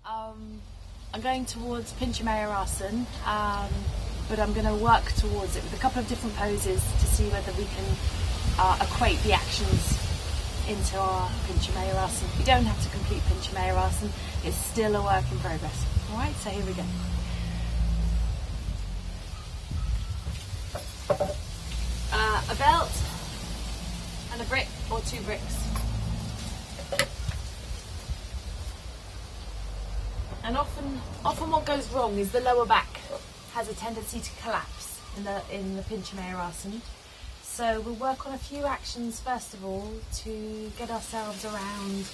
I'm going towards Pinca Mayurasana, but I'm going to work towards it with a couple of different poses to see whether we can equate the actions into our Pinca Mayurasana. We don't have to complete Pinca Mayurasana, it's still a work in progress. Alright, so here we go. A belt and a brick or 2 bricks. And often what goes wrong is the lower back has a tendency to collapse in the Pinca Mayurasana. So we'll work on a few actions first of all to get ourselves around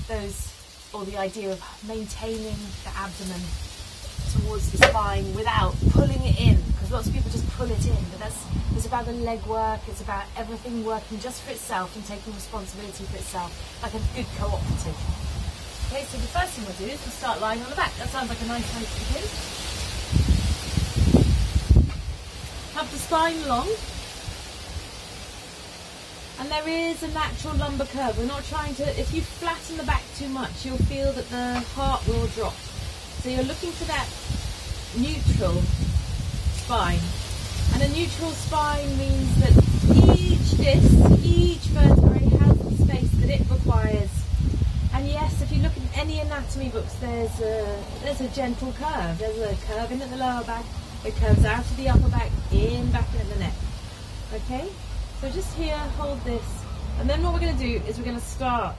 those, or the idea of maintaining the abdomen towards the spine without pulling it in, because lots of people just pull it in, but it's about the leg work, it's about everything working just for itself and taking responsibility for itself, like a good cooperative. Okay, so the first thing we'll do is we'll start lying on the back. That sounds like a nice way to begin. Have the spine long. And there is a natural lumbar curve. We're not trying to, if you flatten the back too much, you'll feel that the heart will drop. So you're looking for that neutral spine. And a neutral spine means that each vertebrae has the space that it requires. And yes, if you look in any anatomy books, there's a gentle curve. There's a curve in at the lower back, it curves out of the upper back, back into the neck. Okay? So just here, hold this. And then what we're going to do is we're going to start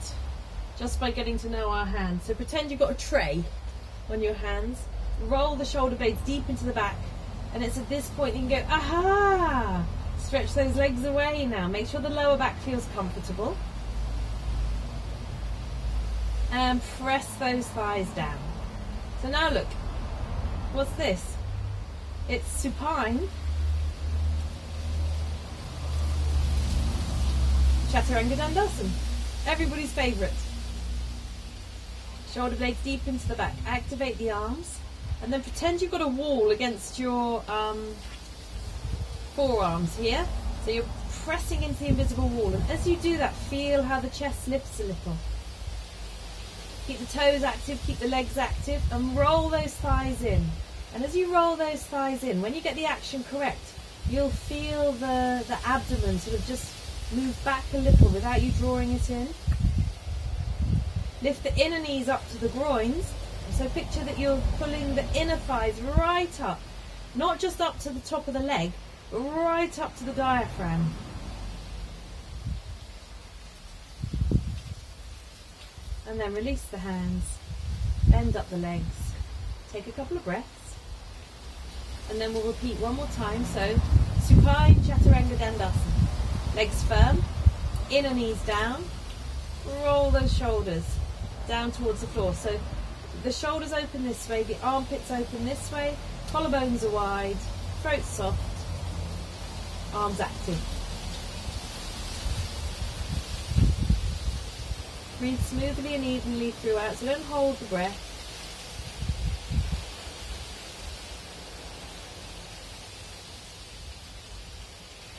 just by getting to know our hands. So pretend you've got a tray on your hands. Roll the shoulder blades deep into the back. And it's at this point you can go, aha! Stretch those legs away now. Make sure the lower back feels comfortable. And press those thighs down. So now look, what's this? It's supine, Chaturanga Dandasan, everybody's favourite. Shoulder blades deep into the back, activate the arms, and then pretend you've got a wall against your forearms here. So you're pressing into the invisible wall, and as you do that, feel how the chest lifts a little. Keep the toes active, keep the legs active, and roll those thighs in. And as you roll those thighs in, when you get the action correct, you'll feel the abdomen sort of just move back a little without you drawing it in. Lift the inner knees up to the groins. So picture that you're pulling the inner thighs right up, not just up to the top of the leg, but right up to the diaphragm. And then release the hands, bend up the legs, take a couple of breaths, and then we'll repeat one more time. So, Supine, Chaturanga, Dandasan. Legs firm, inner knees down, roll those shoulders down towards the floor. So, the shoulders open this way, the armpits open this way, collarbones are wide, throat soft, arms active. Breathe smoothly and evenly throughout, so don't hold the breath.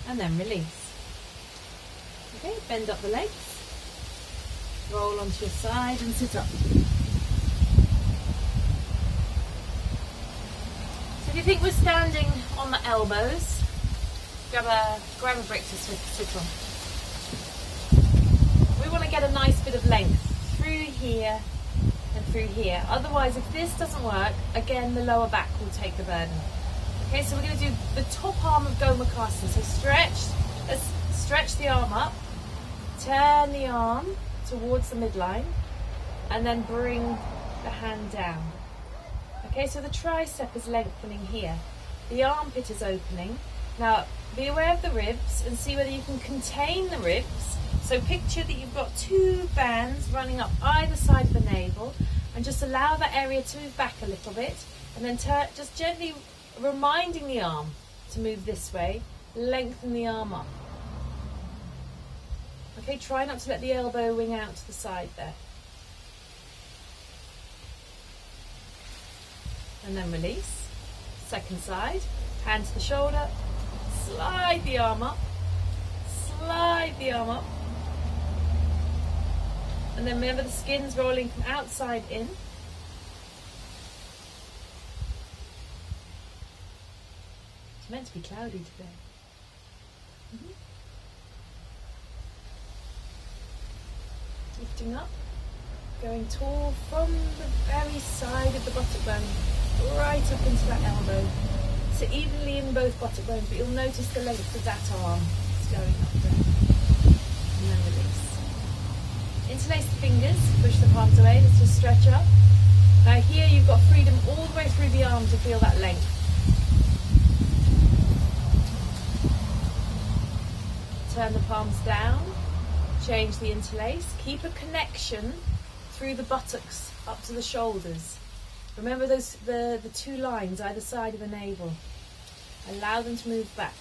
And then release. Okay, bend up the legs. Roll onto your side and sit up. So if you think we're standing on the elbows, grab a brick to sit on. We want to get a nice bit of length through here and through here. Otherwise, if this doesn't work, again the lower back will take the burden. Okay, so we're going to do the top arm of Gomukhasana. So let's stretch the arm up, turn the arm towards the midline, and then bring the hand down. Okay, so the tricep is lengthening here. The armpit is opening. Now, be aware of the ribs and see whether you can contain the ribs. So picture that you've got 2 bands running up either side of the navel, and just allow that area to move back a little bit, and then just gently reminding the arm to move this way, lengthen the arm up. Okay, try not to let the elbow wing out to the side there. And then release. Second side, hand to the shoulder, slide the arm up, slide the arm up. And then remember the skin's rolling from outside in. It's meant to be cloudy today. Lifting up, going tall from the very side of the buttock bone, right up into that elbow. So evenly in both buttock bones, but you'll notice the length of that arm is going up there. And then release. Interlace the fingers, push the palms away, let's just stretch up. Now here you've got freedom all the way through the arm to feel that length. Turn the palms down, change the interlace, keep a connection through the buttocks up to the shoulders. Remember those the two lines either side of the navel. Allow them to move back.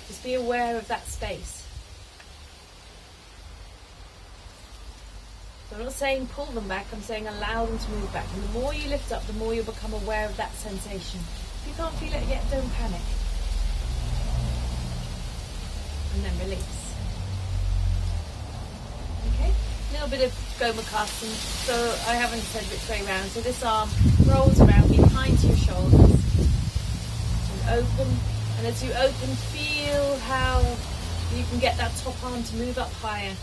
Just be aware of that space. So I'm not saying pull them back, I'm saying allow them to move back. And the more you lift up, the more you'll become aware of that sensation. If you can't feel it yet, don't panic. And then release. Okay, a little bit of Gomakasana. So I haven't said which way round. So this arm rolls around behind your shoulders and open. And as you open, feel how you can get that top arm to move up higher,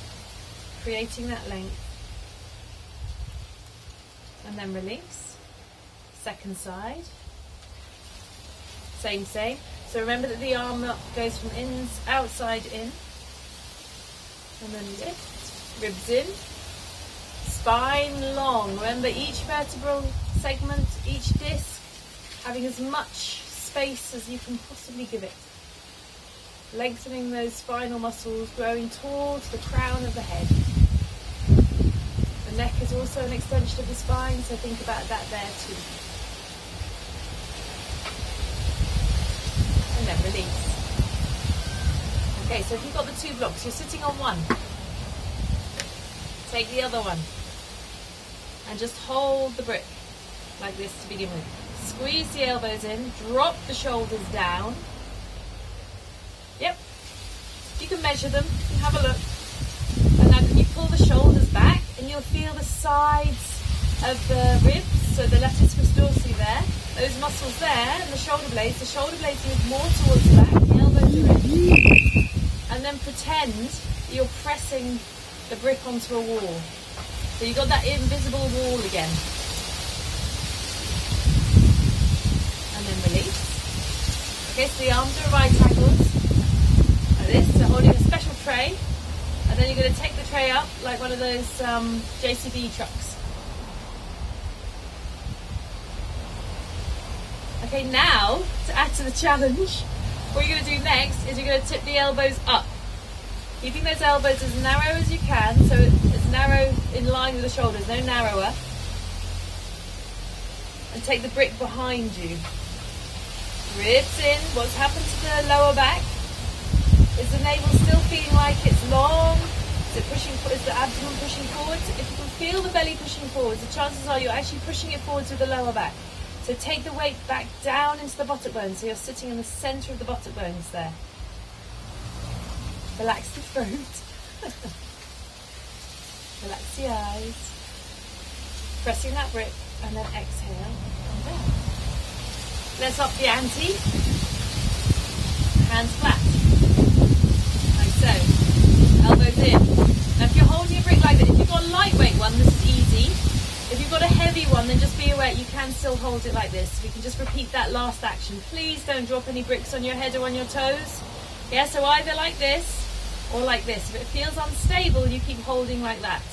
creating that length. And then release. Second side. Same. So remember that the arm goes from outside in. And then lift. Ribs in. Spine long. Remember each vertebral segment, each disc, having as much space as you can possibly give it. Lengthening those spinal muscles, growing towards the crown of the head. The neck is also an extension of the spine, so think about that there too. And then release. Okay, so if you've got the two blocks, you're sitting on one. Take the other one. And just hold the brick like this to begin with. Squeeze the elbows in, drop the shoulders down. Yep. You can measure them, you can have a look. And now can you pull the shoulders back and you'll feel the sides of the ribs, so the latissimus dorsi there, those muscles there, and the shoulder blades move more towards the back, the elbows are in. And then pretend you're pressing the brick onto a wall. So you've got that invisible wall again. And then release. Okay, so the arms are right angles. Like this, so holding a special tray. And then you're going to take the tray up like one of those JCB trucks. Okay, now, to add to the challenge, what you're going to do next is you're going to tip the elbows up. Keeping those elbows as narrow as you can, so it's narrow in line with the shoulders, no narrower. And take the brick behind you. Ribs in. What's happened to the lower back? Is the navel still feeling like it's long? Is the abdomen pushing forwards? If you can feel the belly pushing forwards, the chances are you're actually pushing it forwards with the lower back. So take the weight back down into the buttock bones, so you're sitting in the centre of the buttock bones there. Relax the throat. Relax the eyes. Pressing that brick, and then exhale. And down. Let's up the ante. Hands flat. Like so. Elbows in. Now if you're holding your brick like this, if you've got a lightweight one, this is easy. If you've got a heavy one, then just be aware you can still hold it like this. We can just repeat that last action. Please don't drop any bricks on your head or on your toes. Yeah, so either like this or like this. If it feels unstable, you keep holding like that.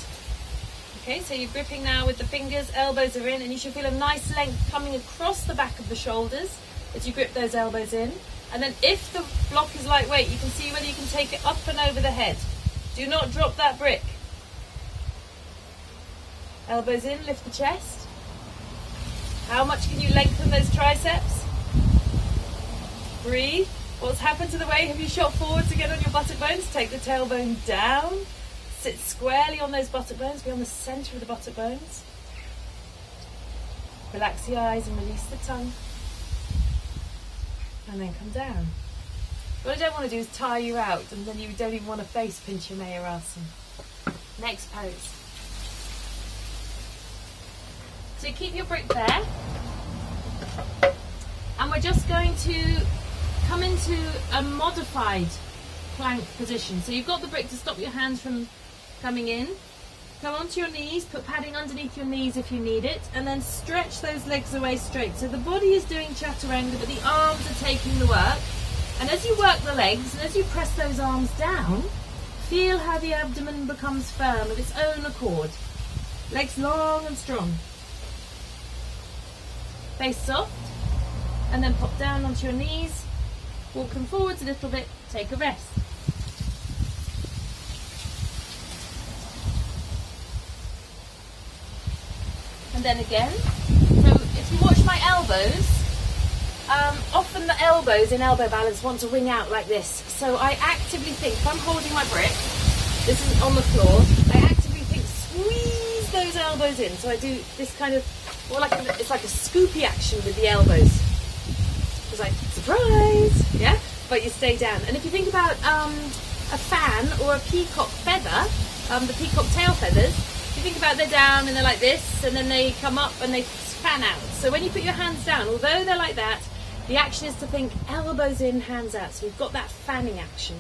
Okay, so you're gripping now with the fingers, elbows are in, and you should feel a nice length coming across the back of the shoulders as you grip those elbows in. And then if the block is lightweight, you can see whether you can take it up and over the head. Do not drop that brick. Elbows in, lift the chest. How much can you lengthen those triceps? Breathe. What's happened to the weight? Have you shot forwards again on your buttock bones? Take the tailbone down. Sit squarely on those buttock bones. Be on the centre of the buttock bones. Relax the eyes and release the tongue. And then come down. What I don't want to do is tire you out and then you don't even want to face Pinca Mayurasana. Next pose. So keep your brick there. And we're just going to come into a modified plank position. So you've got the brick to stop your hands from coming in. Come onto your knees, put padding underneath your knees if you need it, and then stretch those legs away straight. So the body is doing Chaturanga, but the arms are taking the work. And as you work the legs, and as you press those arms down, feel how the abdomen becomes firm of its own accord. Legs long and strong. Face soft, and then pop down onto your knees, walk them forwards a little bit, take a rest. And then again, so if you watch my elbows, often the elbows in elbow balance want to wing out like this. So I actively think, if I'm holding my brick, this is on the floor, I actively think squeeze those elbows in. So I do this kind of, more like it's like a scoopy action with the elbows. It's like, surprise, yeah? But you stay down. And if you think about a fan or a peacock feather, the peacock tail feathers, you think about they're down and they're like this, and then they come up and they fan out. So when you put your hands down, although they're like that, the action is to think elbows in, hands out. So we've got that fanning action.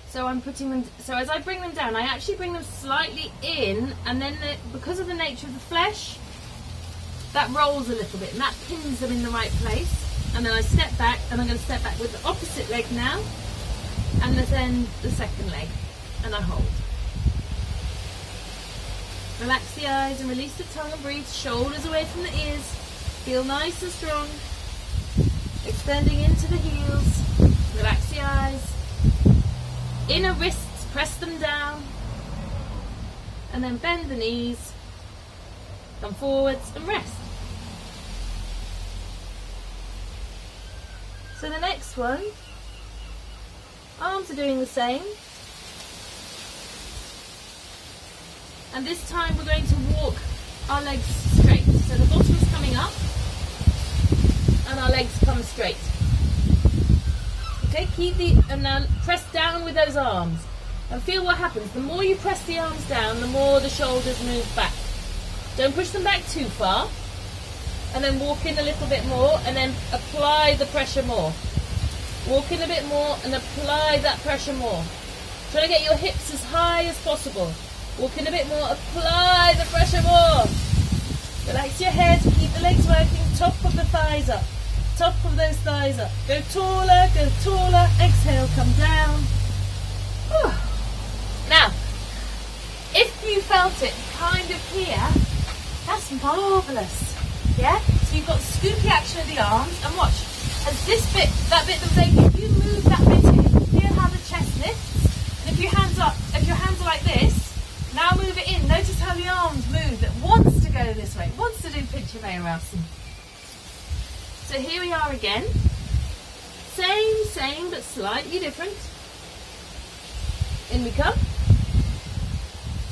So I'm putting them, so as I bring them down, I actually bring them slightly in, and then because of the nature of the flesh, that rolls a little bit and that pins them in the right place. And then I step back, and I'm going to step back with the opposite leg now, and then the second leg, and I hold. Relax the eyes and release the tongue and breathe. Shoulders away from the ears. Feel nice and strong. Extending into the heels. Relax the eyes. Inner wrists, press them down. And then bend the knees. Come forwards and rest. So the next one, arms are doing the same. And this time we're going to walk our legs straight. So the bottom's coming up and our legs come straight. Okay, and now press down with those arms. And feel what happens. The more you press the arms down, the more the shoulders move back. Don't push them back too far. And then walk in a little bit more, and then apply the pressure more. Walk in a bit more and apply that pressure more. Try to get your hips as high as possible. Walk in a bit more, apply the pressure more. Relax your head, keep the legs working, top of the thighs up. Top of those thighs up. Go taller, exhale, come down. Whew. Now, if you felt it kind of here, that's marvellous. Yeah? So you've got scoopy action of the arms, and watch, as this bit, that bit that's vacant, if you move that bit in, feel how the chest lifts, and if your hands are like this, now move it in. Notice how the arms move. It wants to go this way. It wants to do Pinca Mayurasana. So here we are again. Same, but slightly different. In we come.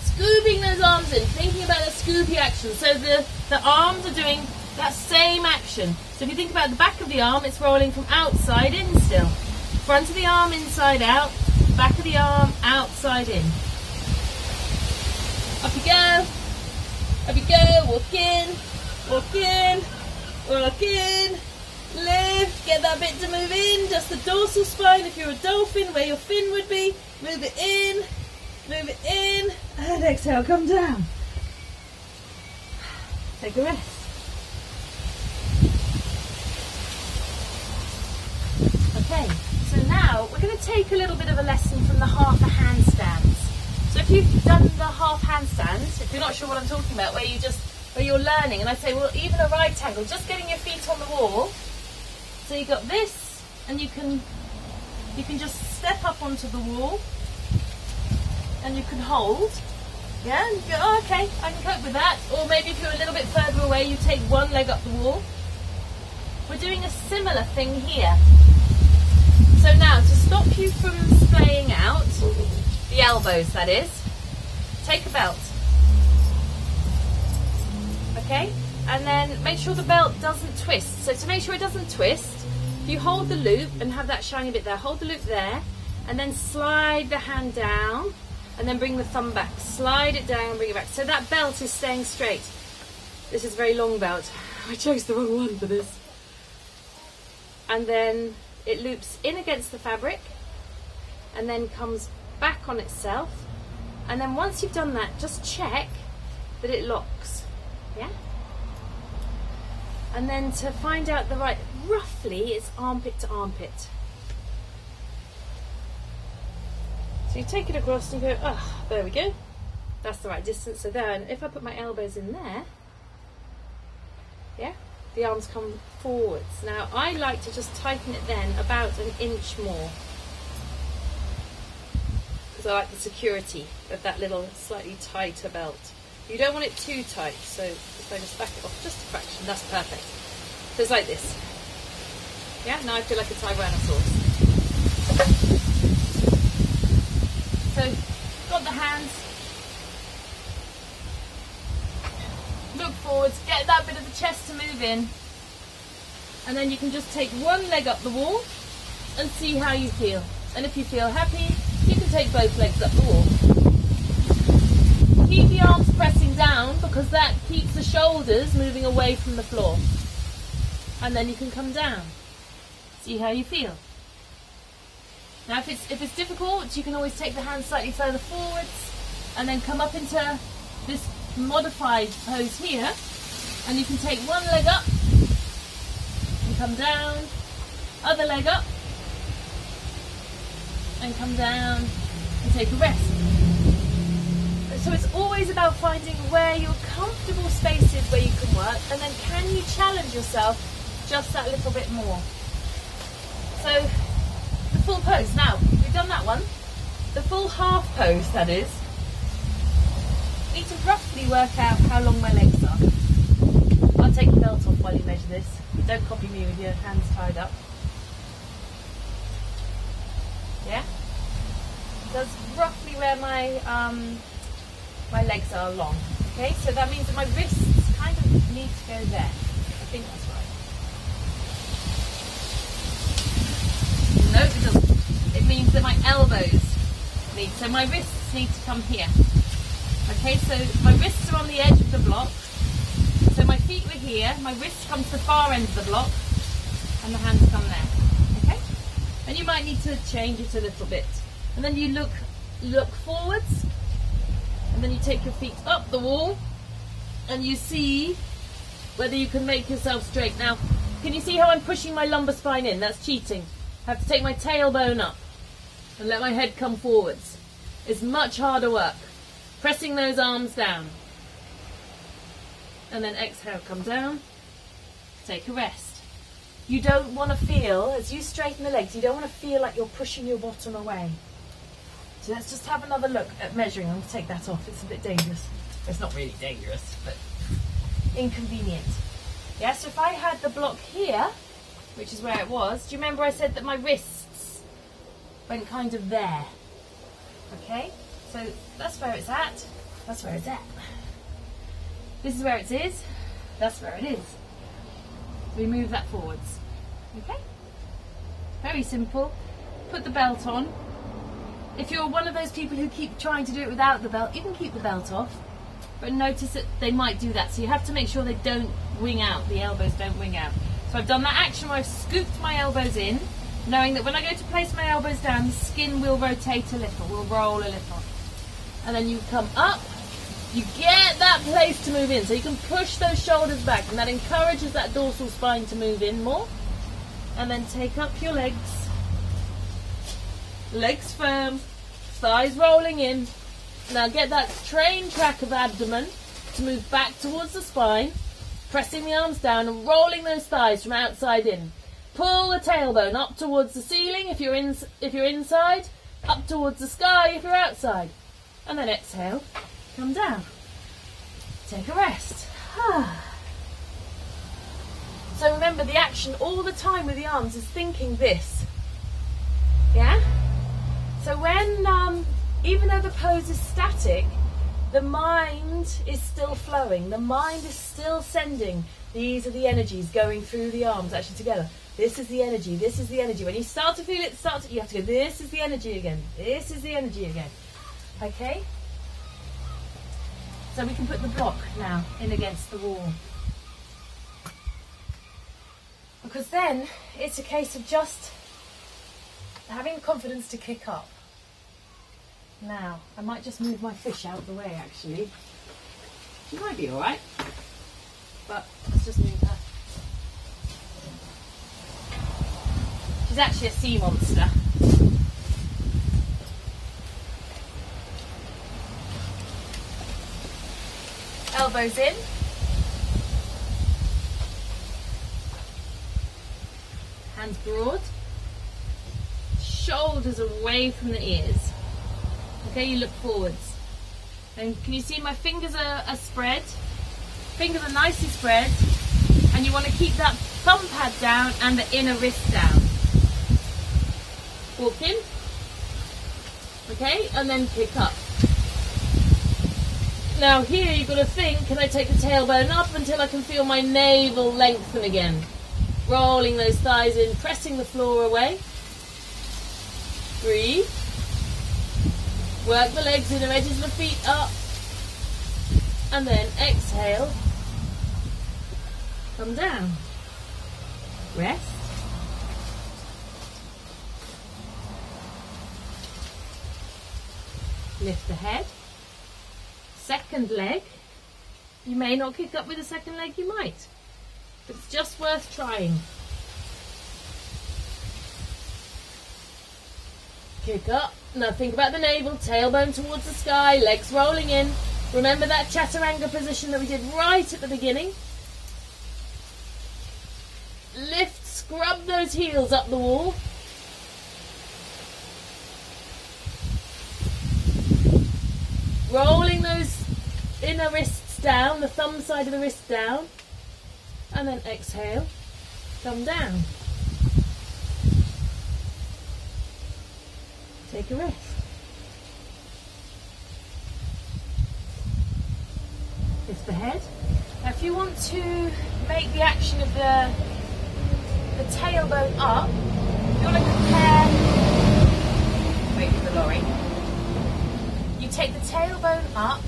Scooping those arms in. Thinking about the scoopy action. So the arms are doing that same action. So if you think about the back of the arm, it's rolling from outside in still. Front of the arm inside out. Back of the arm outside in. Up you go. Up you go. Walk in. Walk in. Walk in. Lift. Get that bit to move in. Just the dorsal spine. If you're a dolphin, where your fin would be. Move it in. Move it in. And exhale. Come down. Take a rest. Okay. So now we're going to take a little bit of a lesson from the half a handstands. So if you've done the half handstands, if you're not sure what I'm talking about, where you're learning, and I say, well, even a right angle, just getting your feet on the wall. So you've got this, and you can just step up onto the wall, and you can hold. Yeah, and you go, oh, okay, I can cope with that. Or maybe if you're a little bit further away, you take one leg up the wall. We're doing a similar thing here. So now, to stop you from splaying out, the elbows that is, take a belt. Okay? And then make sure the belt doesn't twist. So to make sure it doesn't twist, if you hold the loop and have that shiny bit there, hold the loop there, and then slide the hand down, and then bring the thumb back. Slide it down, bring it back. So that belt is staying straight. This is a very long belt. I chose the wrong one for this. And then it loops in against the fabric and then comes back on itself. And then once you've done that, just check that it locks. Yeah? And then to find out the right, roughly it's armpit to armpit. So you take it across and you go, oh, there we go. That's the right distance. So there, and if I put my elbows in there, yeah, the arms come forwards. Now I like to just tighten it then about an inch more, because I like the security of that little slightly tighter belt. You don't want it too tight, so if I just back it off just a fraction, that's perfect. So it's like this. Yeah, now I feel like a Tyrannosaurus. So, got the hands, look forwards, get that bit of the chest to move in, and then you can just take one leg up the wall and see how you feel. And if you feel happy, you can take both legs up the wall. Keep the arms pressing down because that keeps the shoulders moving away from the floor. And then you can come down. See how you feel. Now if it's difficult, you can always take the hands slightly further forwards and then come up into this modified pose here, and you can take one leg up and come down, other leg up and come down and take a rest. So it's always about finding where your comfortable space is where you can work, and then can you challenge yourself just that little bit more. So the full pose. Now, we've done that one. The full half pose, that is. I need to roughly work out how long my legs are. I'll take the belt off while you measure this. Don't copy me with your hands tied up. Yeah? That's roughly where my my legs are long. Okay, so that means that my wrists kind of need to go there. I think that's right. No, it doesn't. It means that my elbows need, so my wrists need to come here. Okay, so my wrists are on the edge of the block. So my feet were here, my wrists come to the far end of the block, and the hands come there. Okay? And you might need to change it a little bit. And then you look forwards, and then you take your feet up the wall, and you see whether you can make yourself straight. Now, can you see how I'm pushing my lumbar spine in? That's cheating. I have to take my tailbone up and let my head come forwards. It's much harder work. Pressing those arms down. And then exhale, come down. Take a rest. You don't want to feel, as you straighten the legs, you don't want to feel like you're pushing your bottom away. So let's just have another look at measuring. I'm going to take that off. It's a bit dangerous. It's not really dangerous, but inconvenient. Yeah, so if I had the block here, which is where it was, do you remember I said that my wrists went kind of there? Okay, so that's where it's at. That's where it's at. This is where it is. That's where it is. So we move that forwards. Okay? Very simple. Put the belt on. If you're one of those people who keep trying to do it without the belt, you can keep the belt off. But notice that they might do that. So you have to make sure they don't wing out. The elbows don't wing out. So I've done that action where I've scooped my elbows in, knowing that when I go to place my elbows down, the skin will rotate a little, will roll a little. And then you come up, you get that place to move in. So you can push those shoulders back, and that encourages that dorsal spine to move in more. And then take up your legs. Legs firm, thighs rolling in. Now get that train track of abdomen to move back towards the spine, pressing the arms down and rolling those thighs from outside in. Pull the tailbone up towards the ceiling if you're inside, up towards the sky if you're outside. And then exhale, come down. Take a rest. So remember, the action all the time with the arms is thinking this. Yeah? So when, even though the pose is static, the mind is still flowing. The mind is still sending. These are the energies going through the arms actually together. This is the energy. This is the energy. When you start to feel it, you have to go, this is the energy again. This is the energy again. Okay? So we can put the block now in against the wall. Because then it's a case of just having the confidence to kick up. Now, I might just move my fish out of the way actually. She might be alright. But let's just move her. She's actually a sea monster. Elbows in. Hands broad. Shoulders away from the ears. Okay, you look forwards. And can you see my fingers are spread? Fingers are nicely spread. And you want to keep that thumb pad down and the inner wrist down. Walk in. Okay, and then kick up. Now here you've got to think, can I take the tailbone up until I can feel my navel lengthen again? Rolling those thighs in, pressing the floor away. Breathe. Work the legs, inner edges of the feet up. And then exhale. Come down. Rest. Lift the head. Second leg. You may not kick up with the second leg, you might. But it's just worth trying. Kick up. Now think about the navel, tailbone towards the sky, legs rolling in. Remember that Chaturanga position that we did right at the beginning. Lift, scrub those heels up the wall. Rolling those inner wrists down, the thumb side of the wrist down. And then exhale, come down. Take a rest. Lift the head. Now if you want to make the action of the tailbone up, you want to compare, wait for the lorry. You take the tailbone up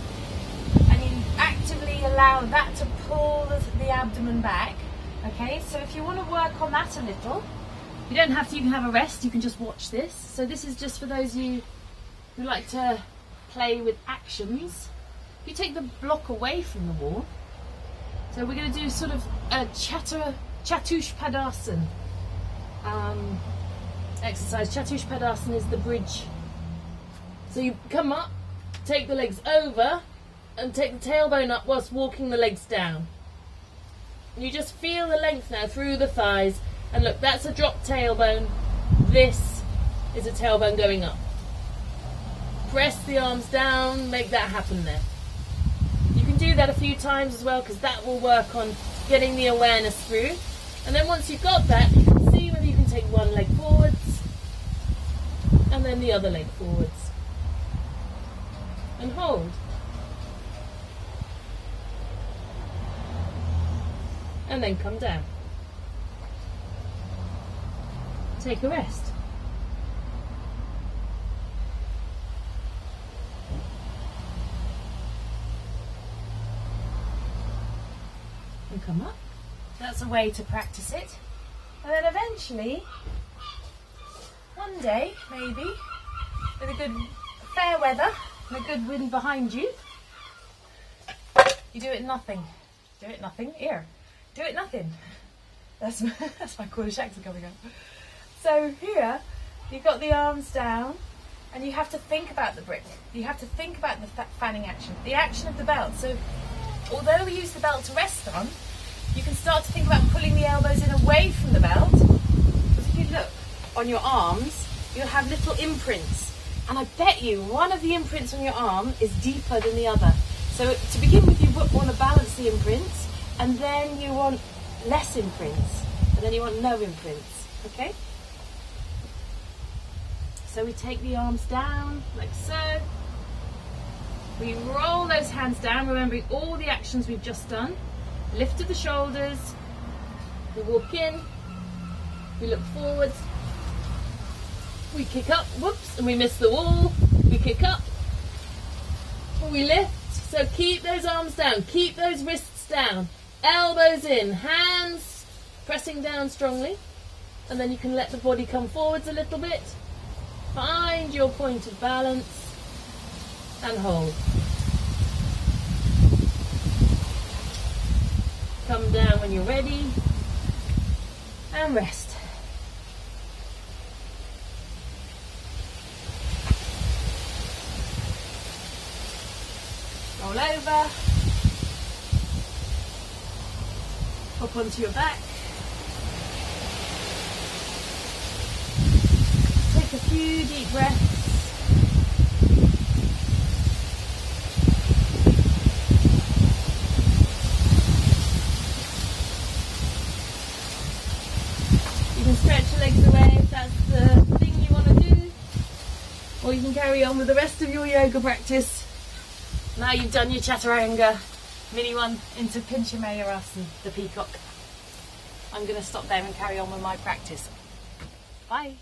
and you actively allow that to pull the abdomen back. Okay, so if you want to work on that a little, you don't have to, you can have a rest, you can just watch this. So this is just for those of you who like to play with actions. If you take the block away from the wall, so we're going to do sort of a Chatushpadasana exercise. Chatushpadasana is the bridge. So you come up, take the legs over, and take the tailbone up whilst walking the legs down. You just feel the length now through the thighs. And look, that's a drop tailbone. This is a tailbone going up. Press the arms down, make that happen there. You can do that a few times as well because that will work on getting the awareness through. And then once you've got that, you can see whether you can take one leg forwards and then the other leg forwards. And hold. And then come down. Take a rest. And come up. That's a way to practice it. And then eventually, one day, maybe, with a good fair weather and a good wind behind you, you do it nothing. Do it nothing. Here. Do it nothing. That's my Cornish accent coming up. So here, you've got the arms down, and you have to think about the brick. You have to think about the fanning action, the action of the belt. So although we use the belt to rest on, you can start to think about pulling the elbows in away from the belt. Because if you look on your arms, you'll have little imprints. And I bet you one of the imprints on your arm is deeper than the other. So to begin with, you want to balance the imprints, and then you want less imprints, and then you want no imprints. Okay? So we take the arms down, like so. We roll those hands down, remembering all the actions we've just done. Lift of the shoulders. We walk in. We look forwards. We kick up, whoops, and we miss the wall. We kick up. We lift. So keep those arms down. Keep those wrists down. Elbows in. Hands Pressing down strongly, and then you can let the body come forwards a little bit. Find your point of balance and hold. Come down when you're ready and rest. Roll over, hop onto your back, take a few deep breaths. You can stretch your legs away if that's the thing you want to do, or you can carry on with the rest of your yoga practice. Now you've done your Chaturanga mini one into Pinca Mayurasana, the peacock. I'm going to stop there and carry on with my practice. Bye.